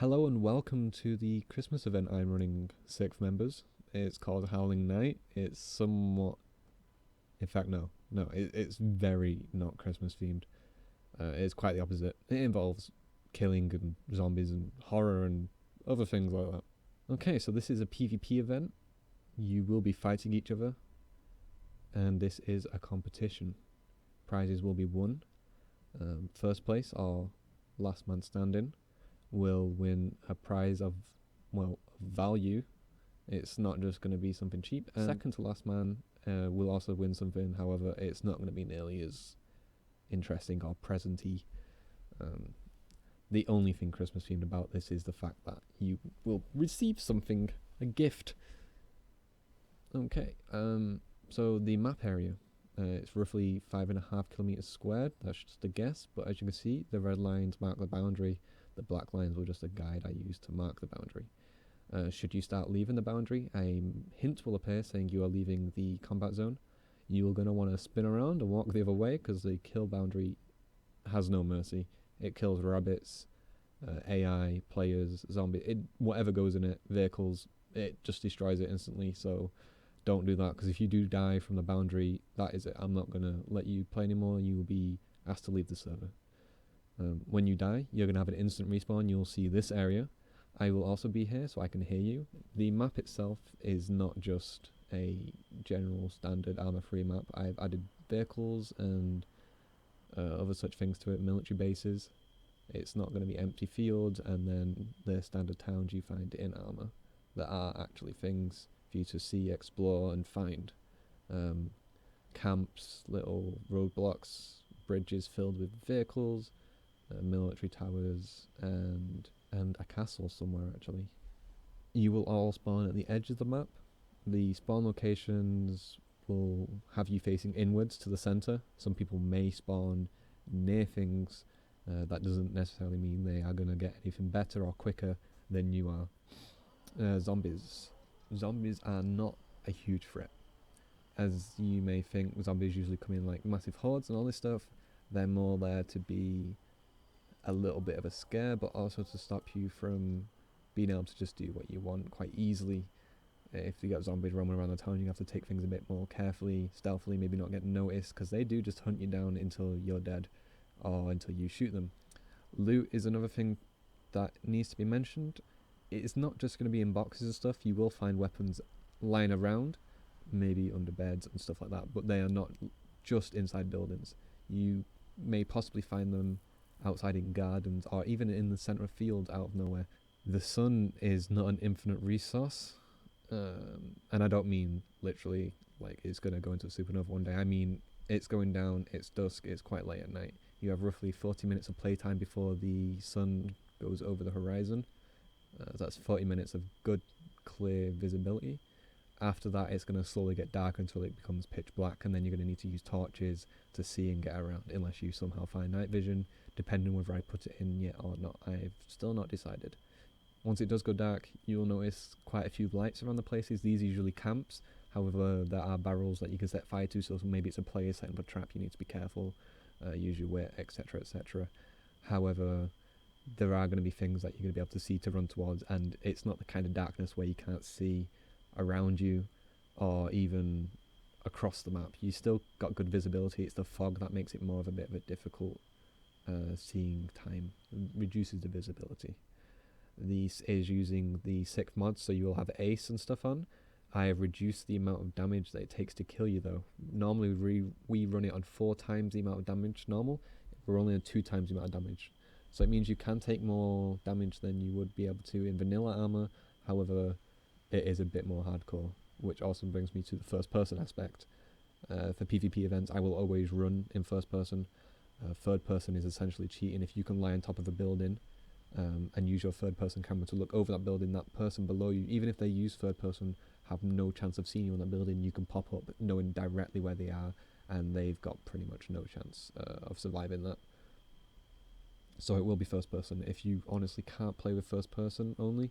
Hello and welcome to the Christmas event I'm running, 6 members. It's called Howling Night. It's somewhat... In fact, no, it's very not Christmas themed. It's quite the opposite. It involves killing and zombies and horror and other things like that. Okay, so this is a PvP event. You will be fighting each other. And this is a competition. Prizes will be won. First place, or last man standing, will win a prize of, value. It's not just going to be something cheap. Second to last man will also win something. However, it's not going to be nearly as interesting or presenty. The only thing Christmas themed about this is the fact that you will receive something, a gift. Okay, so the map area. It's roughly 5.5 kilometers squared. That's just a guess, but as you can see, the red lines mark the boundary. The black lines were just a guide I used to mark the boundary. Should you start leaving the boundary, a hint will appear saying you are leaving the combat zone. You are going to want to spin around and walk the other way because the kill boundary has no mercy. It kills rabbits, AI, players, zombies, whatever goes in it, vehicles, it just destroys it instantly. So don't do that, because if you do die from the boundary, that is it. I'm not going to let you play anymore. You will be asked to leave the server. When you die, you're going to have an instant respawn. You'll see this area. I will also be here so I can hear you. The map itself is not just a general standard armor-free map. I've added vehicles and other such things to it, military bases. It's not going to be empty fields and then the standard towns you find in armor. There are actually things for you to see, explore and find. Camps, little roadblocks, bridges filled with vehicles, military towers, and a castle somewhere actually. You will all spawn at the edge of the map. The spawn locations will have you facing inwards to the center. Some people may spawn near things. That doesn't necessarily mean they are going to get anything better or quicker than you are. Zombies. Zombies are not a huge threat. As you may think, zombies usually come in like massive hordes and all this stuff. They're more there to be a little bit of a scare, but also to stop you from being able to just do what you want quite easily. If you got zombies roaming around the town, you have to take things a bit more carefully, stealthily, maybe not get noticed, because they do just hunt you down until you're dead or until you shoot them. Loot is another thing that needs to be mentioned. It's not just going to be in boxes and stuff. You will find weapons lying around, maybe under beds and stuff like that, but they are not just inside buildings. You may possibly find them outside in gardens or even in the center of fields out of nowhere. The sun is not an infinite resource, and I don't mean literally like it's going to go into a supernova one day. I mean it's going down, it's dusk, it's quite late at night. You have roughly 40 minutes of playtime before the sun goes over the horizon. That's 40 minutes of good, clear visibility. After that, it's going to slowly get dark until it becomes pitch black, and then you're going to need to use torches to see and get around, unless you somehow find night vision, depending on whether I put it in yet or not. I've still not decided. Once it does go dark, you'll notice quite a few lights around the places. These are usually camps. However, there are barrels that you can set fire to, so maybe it's a player setting up a trap. You need to be careful, use your wit, etc., etc. However, there are going to be things that you're going to be able to see to run towards, and it's not the kind of darkness where you can't see around you or even across the map. You still got good visibility. It's the fog that makes it more of a bit of a difficult seeing time, reduces the visibility. This is using the 6th mod, so you will have ace and stuff on. I have reduced the amount of damage that it takes to kill you though. Normally we run it on 4 times the amount of damage normal. We're only on 2 times the amount of damage. So it means you can take more damage than you would be able to in vanilla armor. However, it is a bit more hardcore, which also brings me to the first person aspect. For PvP events, I will always run in first person. Third person is essentially cheating. If you can lie on top of a building and use your third person camera to look over that building, that person below you, even if they use third person, have no chance of seeing you on that building. You can pop up knowing directly where they are, and they've got pretty much no chance of surviving that. So it will be first person. If you honestly can't play with first person only,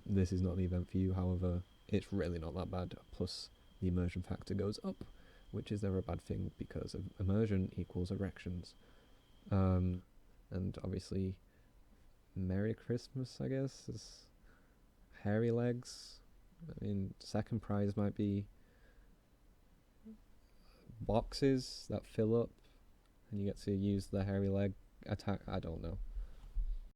this is not the event for you. However, it's really not that bad. Plus, the immersion factor goes up, which is never a bad thing because of immersion equals erections. And obviously, Merry Christmas, I guess, is hairy legs. I mean, second prize might be boxes that fill up, and you get to use the hairy leg attack. I don't know.